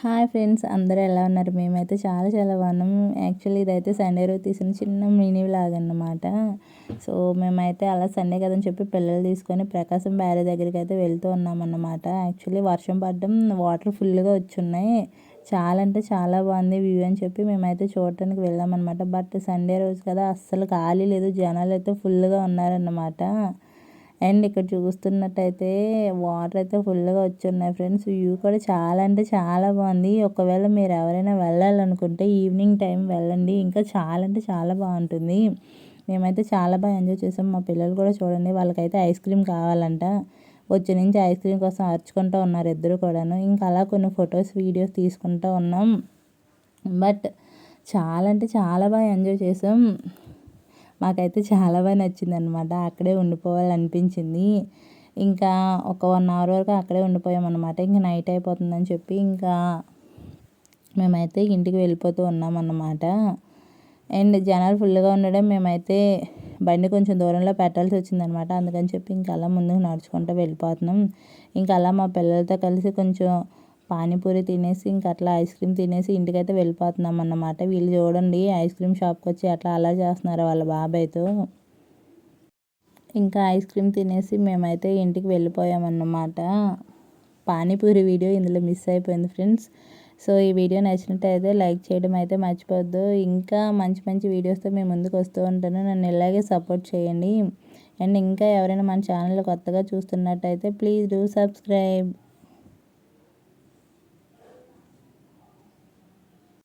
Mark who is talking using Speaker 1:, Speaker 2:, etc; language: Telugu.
Speaker 1: హాయ్ ఫ్రెండ్స్, అందరూ ఎలా ఉన్నారు? మేమైతే చాలా చాలా బాగున్నాం. యాక్చువల్లీ ఇదైతే సండే రోజు తీసిన చిన్న మినీ వ్లాగ్ అన్నమాట. సో మేమైతే అలా సండే కదని చెప్పి పిల్లలు తీసుకొని ప్రకాశం బ్యారేజ్ దగ్గరికి అయితే వెళ్తూ ఉన్నామన్నమాట. యాక్చువల్లీ వర్షం పడడం, వాటర్ ఫుల్గా వచ్చున్నాయి. చాలా అంటే చాలా బాగుంది వ్యూ అని చెప్పి మేమైతే చూడటానికి వెళ్ళామన్నమాట. బట్ సండే రోజు కదా, అస్సలు ఖాళీ లేదు, జనాలు అయితే ఫుల్గా ఉన్నారన్నమాట. అండ్ ఇక్కడ చూస్తున్నట్టయితే వాటర్ అయితే ఫుల్గా వచ్చున్నాయి ఫ్రెండ్స్. వ్యూ కూడా చాలా అంటే చాలా బాగుంది. ఒకవేళ మీరు ఎవరైనా వెళ్ళాలనుకుంటే ఈవినింగ్ టైం వెళ్ళండి, ఇంకా చాలా అంటే చాలా బాగుంటుంది. మేమైతే చాలా బాగా ఎంజాయ్ చేసాం. మా పిల్లలు కూడా చూడండి, వాళ్ళకైతే ఐస్ క్రీమ్ కావాలంట. వచ్చి నుంచి ఐస్ క్రీమ్ కోసం అరుచుకుంటూ ఉన్నారు ఇద్దరు కూడాను. ఇంకా అలా కొన్ని ఫొటోస్ వీడియోస్ తీసుకుంటూ ఉన్నాం. బట్ చాలా అంటే చాలా బాగా ఎంజాయ్ చేసాం. మాకైతే చాలా బాగా నచ్చిందనమాట. అక్కడే ఉండిపోవాలనిపించింది. ఇంకా ఒక 1 అవర్ వరకు అక్కడే ఉండిపోయామన్నమాట. ఇంక నైట్ అయిపోతుందని చెప్పి ఇంకా మేమైతే ఇంటికి వెళ్ళిపోతూ ఉన్నామన్నమాట. అండ్ జనాలు ఫుల్గా ఉండడం, మేమైతే బండి కొంచెం దూరంలో పెట్టాల్సి వచ్చిందనమాట. అందుకని చెప్పి ఇంకా అలా ముందుకు నడుచుకుంటూ వెళ్ళిపోతున్నాం. ఇంకా అలా మా పిల్లలతో కలిసి కొంచెం పానీపూరి తినేసి ఇంకా అట్లా ఐస్ క్రీమ్ తినేసి ఇంటికైతే వెళ్ళిపోతున్నాం అన్నమాట. వీళ్ళు చూడండి, ఐస్ క్రీమ్ షాప్కి వచ్చి అట్లా అలా చేస్తున్నారు వాళ్ళ బాబాయ్తో. ఇంకా ఐస్ క్రీమ్ తినేసి మేమైతే ఇంటికి వెళ్ళిపోయామన్నమాట. పానీపూరి వీడియో ఇందులో మిస్ అయిపోయింది ఫ్రెండ్స్. సో ఈ వీడియో నచ్చినట్టయితే లైక్ చేయడం అయితే మర్చిపోవద్దు. ఇంకా మంచి మంచి వీడియోస్తో మేము ముందుకు వస్తూ ఉంటాను. నన్ను ఇలాగే సపోర్ట్ చేయండి. అండ్ ఇంకా ఎవరైనా మన ఛానల్ కొత్తగా చూస్తున్నట్టయితే ప్లీజ్ డూ సబ్స్క్రైబ్.